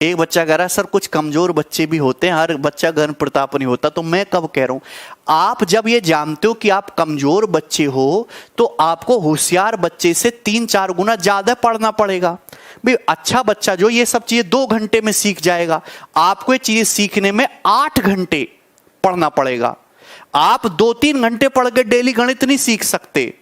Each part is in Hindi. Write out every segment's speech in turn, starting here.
एक बच्चा कह रहा है सर कुछ कमजोर बच्चे भी होते हैं, हर बच्चा घन प्रताप नहीं होता। तो मैं कब कह रहा हूं, आप जब ये जानते हो कि आप कमजोर बच्चे हो तो आपको होशियार बच्चे से 3-4 गुना ज्यादा पढ़ना पड़ेगा। भाई अच्छा बच्चा जो ये सब चीजें 2 घंटे में सीख जाएगा, आपको ये चीजें सीखने में 8 घंटे पढ़ना पड़ेगा। आप 2-3 घंटे पढ़ के डेली गणित नहीं सीख सकते,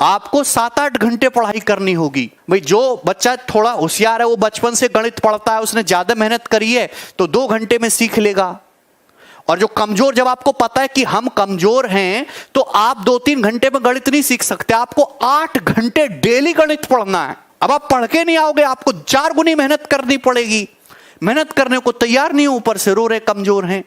आपको 7-8 घंटे पढ़ाई करनी होगी। भाई जो बच्चा थोड़ा होशियार है वो बचपन से गणित पढ़ता है, उसने ज्यादा मेहनत करी है तो 2 घंटे में सीख लेगा। और जो कमजोर, जब आपको पता है कि हम कमजोर हैं तो आप 2-3 घंटे में गणित नहीं सीख सकते, आपको 8 घंटे डेली गणित पढ़ना है। अब आप पढ़ के नहीं आओगे, आपको 4 गुनी मेहनत करनी पड़ेगी। मेहनत करने को तैयार नहीं हो, ऊपर से रो रहे कमजोर हैं।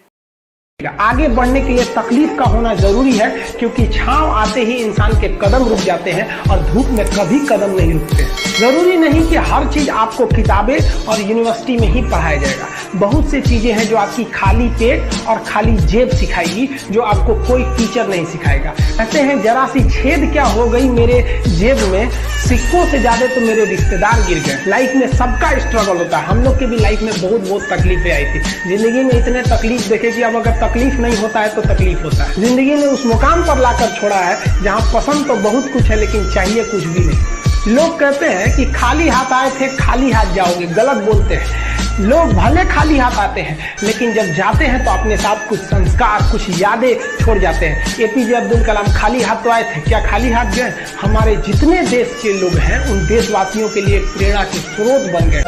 आगे बढ़ने के लिए तकलीफ का होना जरूरी है, क्योंकि छांव आते ही इंसान के कदम रुक जाते हैं और धूप में कभी कदम नहीं रुकते। जरूरी नहीं कि हर चीज आपको किताबें और यूनिवर्सिटी में ही पढ़ाया जाएगा। बहुत सी चीजें हैं जो आपकी खाली पेट और खाली जेब सिखाएगी, जो आपको कोई टीचर नहीं सिखाएगा। कहते हैं जरा सी छेद क्या हो गई मेरे जेब में, सिक्कों से ज्यादा तो मेरे रिश्तेदार गिर गए। लाइफ में सबका स्ट्रगल होता है, हम लोग के भी लाइफ में बहुत तकलीफें आई थी। जिंदगी में इतने तकलीफ देखे कि अब अगर तकलीफ नहीं होता है तो तकलीफ होता है। जिंदगी ने उस मुकाम पर लाकर छोड़ा है जहां पसंद तो बहुत कुछ है लेकिन चाहिए कुछ भी नहीं। लोग कहते हैं कि खाली हाथ आए थे खाली हाथ जाओगे, गलत बोलते हैं। लोग भले खाली हाथ आते हैं लेकिन जब जाते हैं तो अपने साथ कुछ संस्कार, कुछ यादें छोड़ जाते हैं। एपीजे अब्दुल कलाम खाली हाथ तो आए थे, क्या खाली हाथ गए? हमारे जितने देश के लोग हैं उन देशवासियों के लिए प्रेरणा के स्रोत बन गए।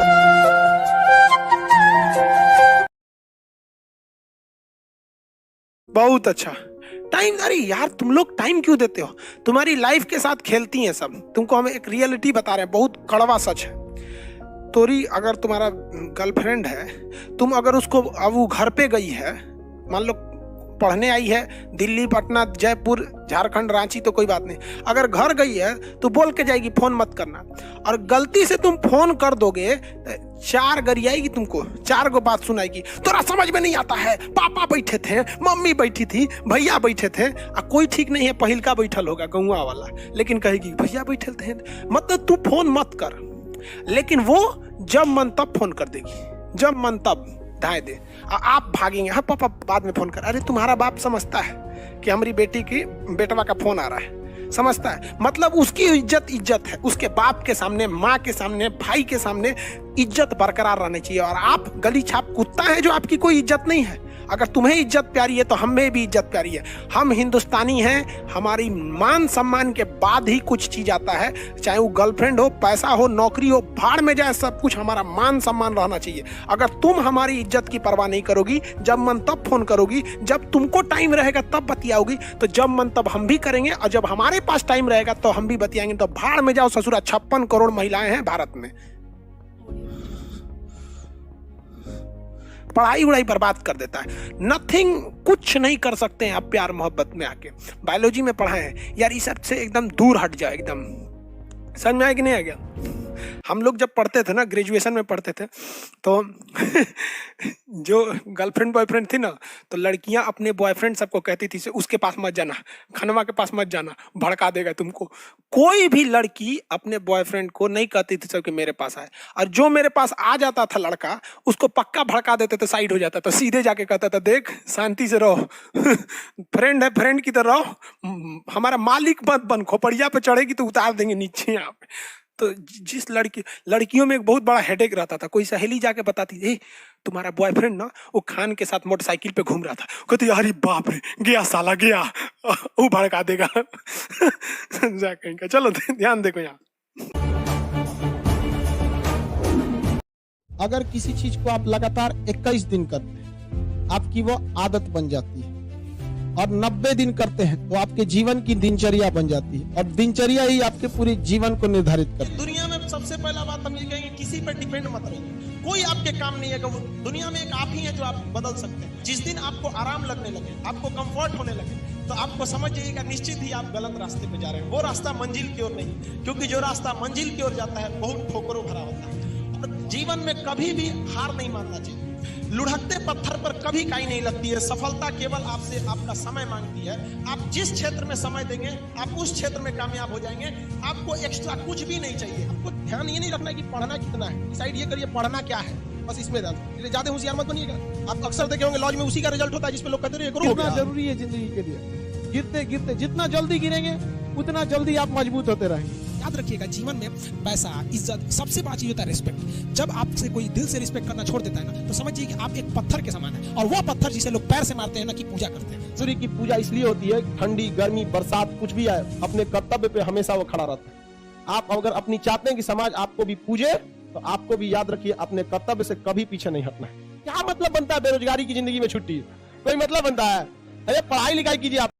बहुत अच्छा टाइम। अरे यार तुम लोग टाइम क्यों देते हो? तुम्हारी लाइफ के साथ खेलती हैं सब। तुमको हम एक रियलिटी बता रहे हैं, बहुत कड़वा सच है। तोरी अगर तुम्हारा गर्लफ्रेंड है, तुम अगर उसको, अब वो घर पे गई है, मान लो पढ़ने आई है दिल्ली, पटना, जयपुर, झारखंड, रांची, तो कोई बात नहीं। अगर घर गई है तो बोल के जाएगी फोन मत करना, और गलती से तुम फोन कर दोगे 4 गरियाएगी तुमको, 4 गो बात सुनाएगी। तोरा समझ में नहीं आता है, पापा बैठे थे, मम्मी बैठी थी, भैया बैठे थे। कोई ठीक नहीं है, पहिलका बैठल होगा गौवा वाला, लेकिन कहेगी भैया बैठे थे। मतलब तू फोन मत कर, लेकिन वो जब मन तब फोन कर देगी, जब मन तब धाए दे। आप भागेंगे, हाँ पापा बाद में फोन कर। अरे तुम्हारा बाप समझता है कि हमारी बेटी की बेटवा का फोन आ रहा है, समझता है। मतलब उसकी इज्जत है, उसके बाप के सामने, माँ के सामने, भाई के सामने इज्जत बरकरार रहनी चाहिए। और आप गली छाप कुत्ता है जो आपकी कोई इज्जत नहीं है। अगर तुम्हें इज्जत प्यारी है तो हमें भी इज्जत प्यारी है। हम हिंदुस्तानी हैं, हमारी मान सम्मान के बाद ही कुछ चीज आता है, चाहे वो गर्लफ्रेंड हो, पैसा हो, नौकरी हो, भाड़ में जाए, सब कुछ हमारा मान सम्मान रहना चाहिए। अगर तुम हमारी इज्जत की परवाह नहीं करोगी, जब मन तब फोन करोगी, जब तुमको टाइम रहेगा तब बतियाओगी, तो जब मन तब हम भी करेंगे, और जब हमारे पास टाइम रहेगा तो हम भी बतियाएंगे। तो भाड़ में जाओ ससुरा, 56 करोड़ महिलाएं हैं भारत में। पढ़ाई उड़ाई बर्बाद कर देता है। नथिंग, कुछ नहीं कर सकते हैं आप प्यार मोहब्बत में आके। बायोलॉजी में पढ़ाए हैं यार, इस सब से एकदम दूर हट जाए, एकदम। समझ में आया कि नहीं आ गया? हम लोग जब पढ़ते थे ना, ग्रेजुएशन में पढ़ते थे, तो जो गर्लफ्रेंड बॉयफ्रेंड थी ना, तो लड़कियां अपने बॉयफ्रेंड सबको कहती थी उसके पास मत जाना, खनवा के पास मत जाना, भड़का देगा तुमको। कोई भी लड़की अपने बॉयफ्रेंड को नहीं कहती थी सबके मेरे पास आए, और जो मेरे पास आ जाता था लड़का, उसको पक्का भड़का देते थे, साइड हो जाता था, सीधे जाके कहता था देख शांति से रहो, फ्रेंड है, फ्रेंड की तरह रहो, हमारा मालिक मत बन, खोपड़िया पे चढ़ेगी तो उतार देंगे नीचे यहाँ पे। तो जिस लड़कियों में एक बहुत बड़ा हेडेक रहता था, कोई सहेली जाके बताती ए तुम्हारा बॉयफ्रेंड ना वो खान के साथ मोटरसाइकिल पे घूम रहा था, कहते यार बाप रे, गया साला गया, वो भड़का देगा। जा कहीं का। चलो ध्यान देखो यहाँ, अगर किसी चीज को आप लगातार 21 दिन करते हैं, आपकी वो आदत बन जाती है, और 90 दिन करते हैं तो आपके जीवन की दिनचर्या बन जाती है, और दिनचर्या ही आपके पूरे जीवन को निर्धारित करती है। दुनिया में सबसे पहला बात हम ये कहेंगे, किसी पर डिपेंड मत रहिए। कोई आपके काम नहीं है, दुनिया में एक आप ही है जो आप बदल सकते हैं। जिस दिन आपको आराम लगने लगे, आपको कंफर्ट होने लगे, तो आपको समझ जाइएगा निश्चित ही आप गलत रास्ते पे जा रहे हैं। वो रास्ता मंजिल की ओर नहीं, क्योंकि जो रास्ता मंजिल की ओर जाता है बहुत ठोकरों भरा होता है। और जीवन में कभी भी हार नहीं मानना चाहिए। लुढ़कते पत्थर पर कभी काई नहीं लगती है। सफलता केवल आपसे आपका समय मांगती है। आप जिस क्षेत्र में समय देंगे, आप उस क्षेत्र में कामयाब हो जाएंगे। आपको एक्स्ट्रा कुछ भी नहीं चाहिए। आपको ध्यान ये नहीं रखना कि पढ़ना कितना है, डिसाइड ये करिए पढ़ना क्या है। बस इसमें ध्यान, इसलिए ज्यादा होशियार मत बनिएगा। आप अक्सर देखे होंगे लॉज में उसी का रिजल्ट होता है जिसपे लोग कहते हैं ये करो। कितना जरूरी है जिंदगी के लिए, गिरते गिरते जितना जल्दी गिरेंगे उतना जल्दी आप मजबूत होते रहेंगे। याद रखिएगा, जीवन में पैसा, इज्जत, सबसे बड़ा चीज होता है रिस्पेक्ट। जब आपसे कोई दिल से रिस्पेक्ट करना छोड़ देता है ना, तो समझिए कि आप एक पत्थर के समान है, और वह पत्थर जिसे लोग पैर से मारते हैं ना, की पूजा करते हैं। सूर्य की पूजा इसलिए होती है, ठंडी गर्मी बरसात कुछ भी आए, अपने कर्तव्य पे हमेशा वो खड़ा रहता है। आप अगर अपनी चाहते हैं कि समाज आपको भी पूजे, तो आपको भी याद रखिए अपने कर्तव्य से कभी पीछे नहीं हटना है। क्या मतलब बनता है बेरोजगारी की जिंदगी में छुट्टी? कोई मतलब बनता है? अरे पढ़ाई लिखाई कीजिए आप।